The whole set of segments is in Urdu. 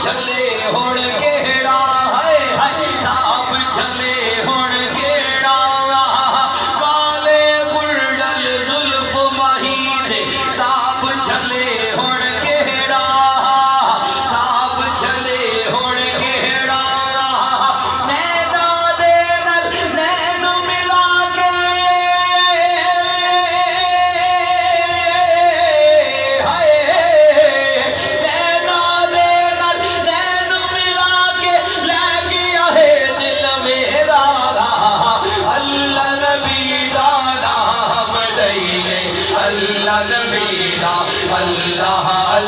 چلے ہن کیڑا ہے تاب چلے ہن کیڑا والے گلڈل زلف مہی دے تاب چلے ہن کیڑا تاب چلے ہن کیڑا نینا دے نال نین ملا کے نینا دے نال نین ملا کے لے گیا ہے دل میرا اللہ نبی دا نام لئیے اللہ نبی دا اللہ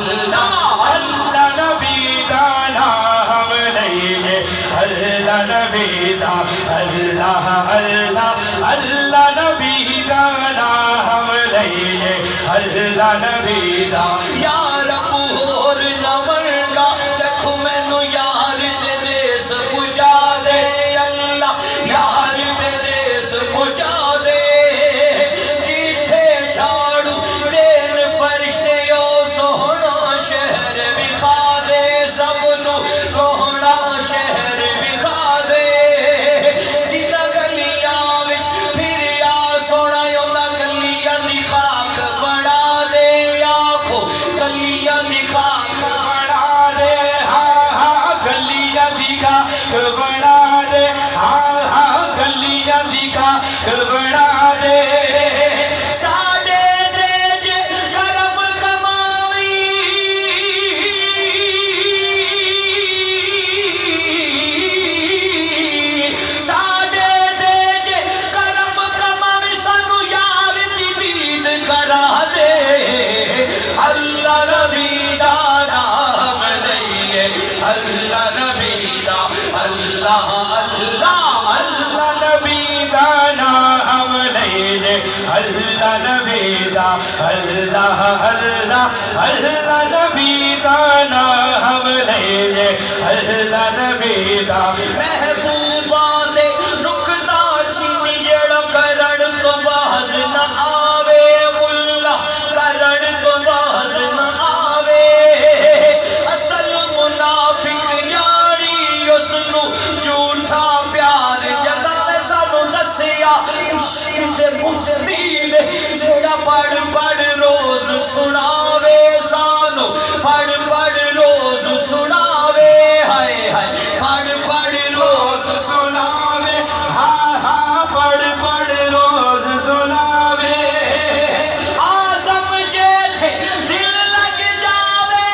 اللہ اللہ نبی دا نام لئیے اللہ نبی دا اللہ اللہ اللہ نبی دا نام لئیے اللہ نبی دا یا رب اور نہ منگا دیکھو میں نو یار دے دیس پہنچا دے اللہ یار دے دیس پہنچا دے جیتے جھاڑو دین فرشتے او سونا شہر بکھا دے سب تو سونا شہر بکھا دے جیتا گلیاں وچ پھر آ سونا یونا گلیاں دی خاک بڑا دے آنکھو گلیاں دی خاک بڑا دے ہاں ہاں گلیاں دی خاک بڑا دے ہاں ہاں گلیاں دی خاک بڑا دے ساڈے تے جے کرم کماوی ساڈے تے جے کرم کماوی سانو یار دی دید کرا دے اللہ نبی دا نام لئیے اللہ نبی دا اللہ اللہ اللہ نبی دا نام لئیے اللہ نبی دا اللہ اللہ اللہ نبی دا نام لئیے اللہ نبی دا محبوبہ دے رکنا چھن جڑا کرن تو باز نہ آوے ملا کرن تو باز نہ آوے اصل منافق یاری اس نو جھوٹا پیار جتاوے سانو دسیا عشق دے مفتی نے جڑا پڑھ پڑھ روز سناوے سانو پڑھ پڑھ روز سناوے ہائے ہائے پڑھ پڑھ روز سناوے ہاں ہاں پڑھ پڑھ روز سناوے آزم جے تھے دل لگ جاوے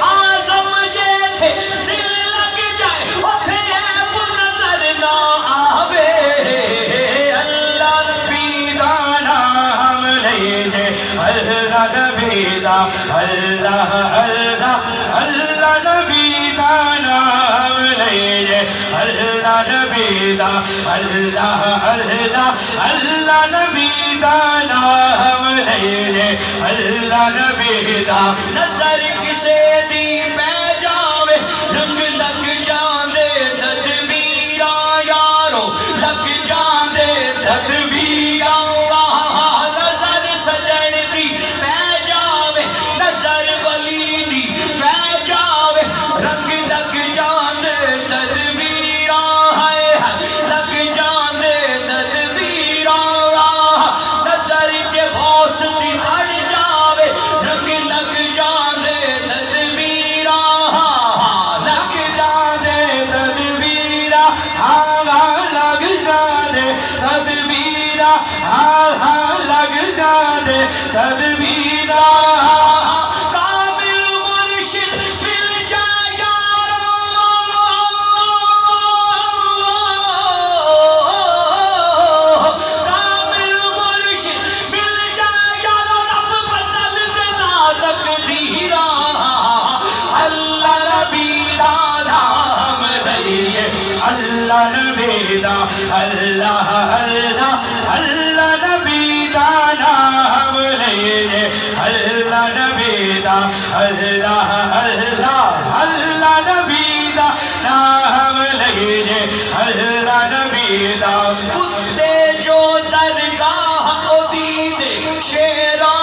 آزم جے تھے دل لگ جائے اتھے عیب نظر نہ آوے اللہ نبی دا نام لئیے اللہ نبی دا اللہ اللہ اللہ نبی دا نام لئیے اللہ نبی دا اللہ اللہ اللہ نبی دا نام لئیے اللہ نبی دا نظر کسے دی پہ جاوے رنگ لگ جاندے تدبیراں یارو لگ جاندے تدبیراں نظر سجن دی پہ جاوے نظر ولی دی پہ جاوے رنگ لگ جاندے تدبیراں ہائے لگ جاندے تدبیراں نظر چے غوث دی ہٹ جاوے رنگ لگ جاندے تدبیراں لگ جاندے تدبیراں ہاں لگ جاندے تدبیراں ہاں لگ جاندے تدبیراں کامل مرشد مل جائے یارو کامل مرشد مل جائے یارو رب بدل دینا تقدیراں اللہ نبی دا نام لئیے اللہ نبی دا اللہ اللہ اللہ نبی دا نام لئیے اللہ نبی دا اللہ اللہ اللہ نبی دا نام لئیے اللہ نبی دا کتے جو درگاہ دید شیرہ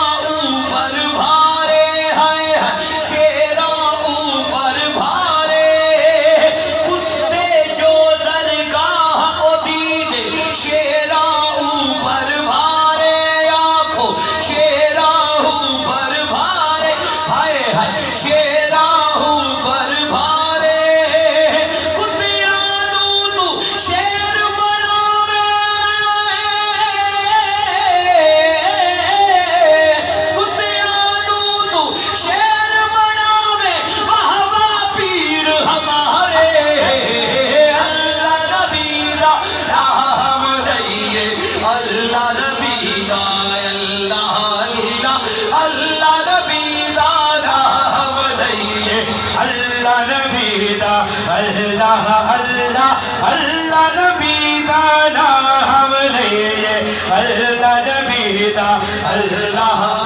اللہ نبی دا اللہ اللہ اللہ نبی دا نام لے اللہ نبی دا اللہ